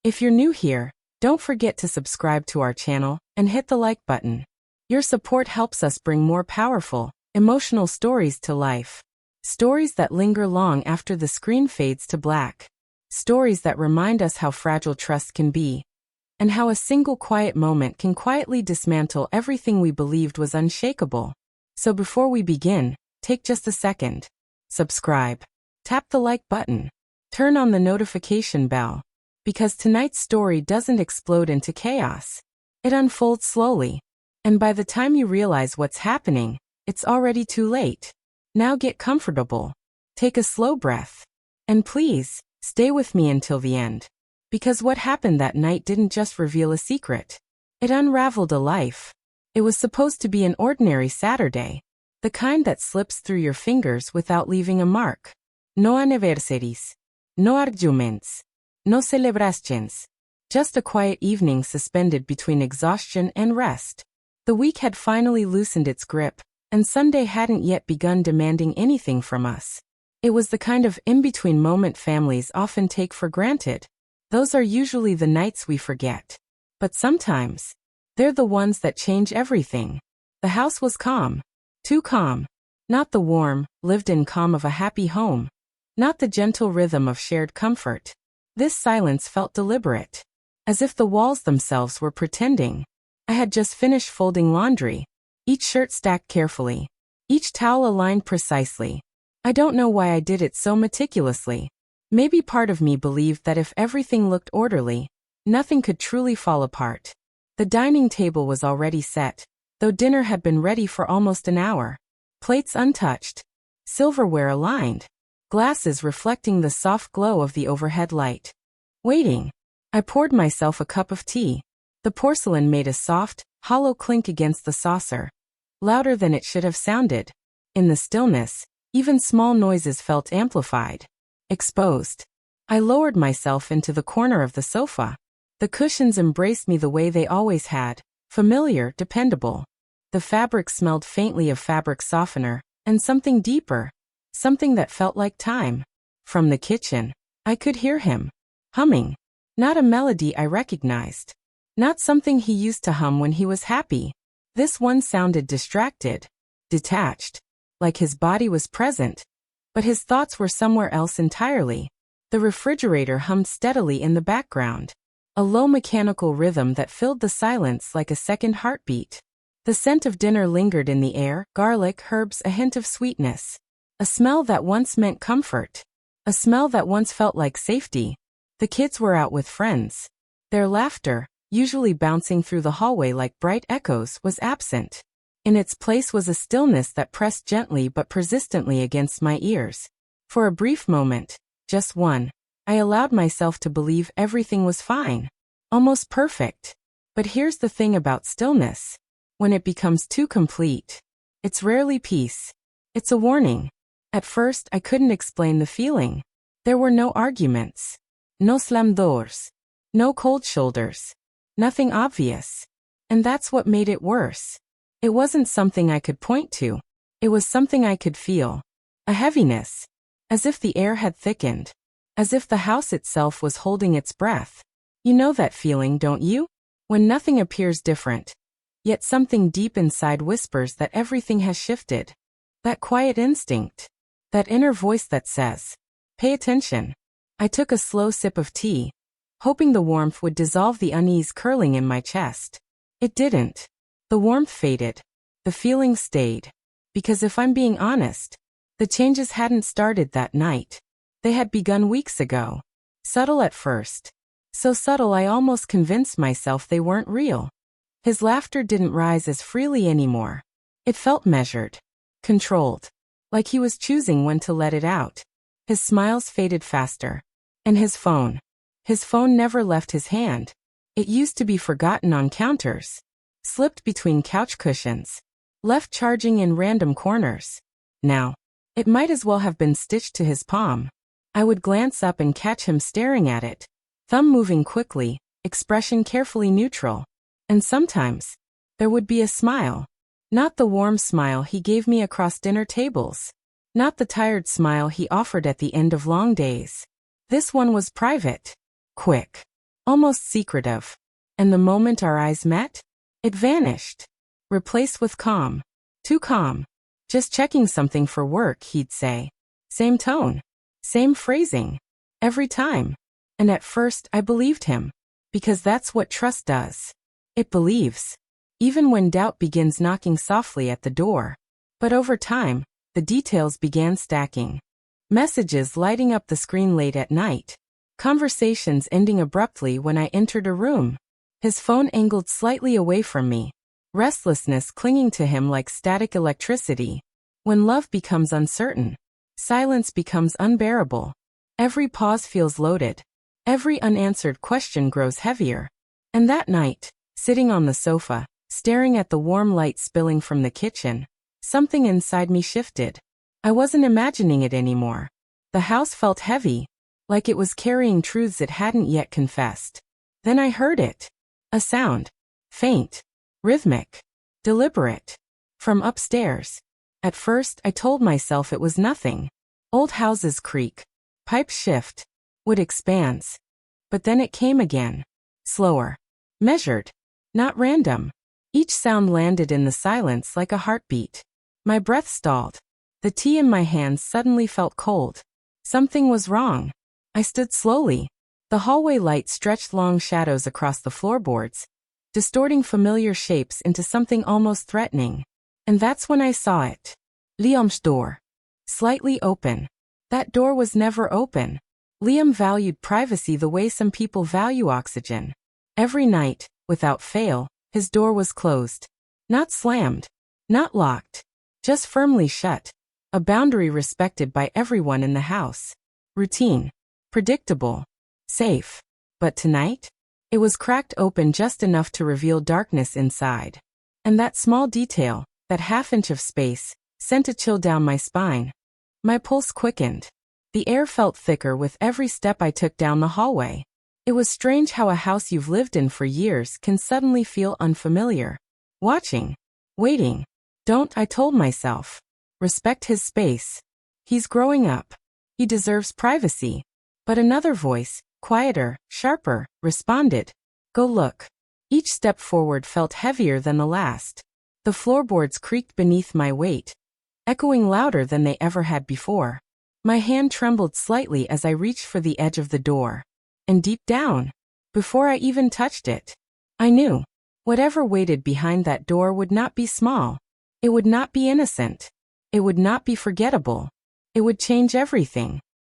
If you're new here, don't forget to subscribe to our channel and hit the like button. Your support helps us bring more powerful, emotional stories to life. Stories that linger long after the screen fades to black. Stories that remind us how fragile trust can be, and how a single quiet moment can quietly dismantle everything we believed was unshakable. So before we begin, take just a second. Subscribe. Tap the like button. Turn on the notification bell. Because tonight's story doesn't explode into chaos. It unfolds slowly. And by the time you realize what's happening, it's already too late. Now get comfortable. Take a slow breath. And please, stay with me until the end. Because what happened that night didn't just reveal a secret. It unraveled a life. It was supposed to be an ordinary Saturday. The kind that slips through your fingers without leaving a mark. No anniversaries. No arguments. No celebrations. Just a quiet evening suspended between exhaustion and rest. The week had finally loosened its grip, and Sunday hadn't yet begun demanding anything from us. It was the kind of in-between moment families often take for granted. Those are usually the nights we forget. But sometimes, they're the ones that change everything. The house was calm. Too calm. Not the warm, lived-in calm of a happy home. Not the gentle rhythm of shared comfort. This silence felt deliberate. As if the walls themselves were pretending. I had just finished folding laundry. Each shirt stacked carefully. Each towel aligned precisely. I don't know why I did it so meticulously. Maybe part of me believed that if everything looked orderly, nothing could truly fall apart. The dining table was already set, though dinner had been ready for almost an hour. Plates untouched. Silverware aligned. Glasses reflecting the soft glow of the overhead light. Waiting. I poured myself a cup of tea. The porcelain made a soft, hollow clink against the saucer. Louder than it should have sounded. In the stillness, even small noises felt amplified. Exposed. I lowered myself into the corner of the sofa. The cushions embraced me the way they always had. Familiar, dependable. The fabric smelled faintly of fabric softener, and something deeper. Something that felt like time. From the kitchen, I could hear him. Humming. Not a melody I recognized. Not something he used to hum when he was happy. This one sounded distracted. Detached. Like his body was present. But his thoughts were somewhere else entirely. The refrigerator hummed steadily in the background. A low mechanical rhythm that filled the silence like a second heartbeat. The scent of dinner lingered in the air, garlic, herbs, a hint of sweetness. A smell that once meant comfort. A smell that once felt like safety. The kids were out with friends. Their laughter, usually bouncing through the hallway like bright echoes, was absent. In its place was a stillness that pressed gently but persistently against my ears. For a brief moment, just one, I allowed myself to believe everything was fine. Almost perfect. But here's the thing about stillness. When it becomes too complete, it's rarely peace. It's a warning. At first, I couldn't explain the feeling. There were no arguments. No slammed doors. No cold shoulders. Nothing obvious. And that's what made it worse. It wasn't something I could point to. It was something I could feel. A heaviness. As if the air had thickened. As if the house itself was holding its breath. You know that feeling, don't you? When nothing appears different. Yet something deep inside whispers that everything has shifted. That quiet instinct. That inner voice that says, pay attention. I took a slow sip of tea, hoping the warmth would dissolve the unease curling in my chest. It didn't. The warmth faded. The feeling stayed. Because if I'm being honest, the changes hadn't started that night. They had begun weeks ago. Subtle at first. So subtle I almost convinced myself they weren't real. His laughter didn't rise as freely anymore. It felt measured. Controlled. Like he was choosing when to let it out. His smiles faded faster. And his phone. His phone never left his hand. It used to be forgotten on counters. Slipped between couch cushions. Left charging in random corners. Now, it might as well have been stitched to his palm. I would glance up and catch him staring at it. Thumb moving quickly, expression carefully neutral. And sometimes, there would be a smile. Not the warm smile he gave me across dinner tables. Not the tired smile he offered at the end of long days. This one was private. Quick. almost secretive. And the moment our eyes met, it vanished, replaced with calm. Too calm. Just checking something for work, he'd say. Same tone. Same phrasing. Every time. And at first I believed him. Because that's what trust does. It believes. Even when doubt begins knocking softly at the door. But over time, the details began stacking. Messages lighting up the screen late at night. Conversations ending abruptly when I entered a room. His phone angled slightly away from me. Restlessness clinging to him like static electricity. When love becomes uncertain, silence becomes unbearable. Every pause feels loaded. Every unanswered question grows heavier. And that night, sitting on the sofa, staring at the warm light spilling from the kitchen, something inside me shifted. I wasn't imagining it anymore. The house felt heavy, like it was carrying truths it hadn't yet confessed. Then I heard it. A sound. Faint. Rhythmic. Deliberate. From upstairs. At first, I told myself it was nothing. Old houses creak. Pipes shift. Wood expands. But then it came again. Slower. Measured. Not random. Each sound landed in the silence like a heartbeat. My breath stalled. The tea in my hands suddenly felt cold. Something was wrong. I stood slowly. The hallway light stretched long shadows across the floorboards, distorting familiar shapes into something almost threatening. And that's when I saw it. Liam's door. Slightly open. That door was never open. Liam valued privacy the way some people value oxygen. Every night, without fail, his door was closed. Not slammed. Not locked. Just firmly shut. A boundary respected by everyone in the house. Routine. Predictable. Safe. But tonight? It was cracked open just enough to reveal darkness inside. And that small detail, that half-inch of space, sent a chill down my spine. My pulse quickened. The air felt thicker with every step I took down the hallway. It was strange how a house you've lived in for years can suddenly feel unfamiliar. Watching. Waiting. Don't, I told myself. Respect his space. He's growing up. He deserves privacy. But another voice, quieter, sharper, responded. Go look. Each step forward felt heavier than the last. The floorboards creaked beneath my weight, echoing louder than they ever had before. My hand trembled slightly as I reached for the edge of the door. And deep down, before I even touched it, I knew. Whatever waited behind that door would not be small. It would not be innocent. It would not be forgettable. It would change everything.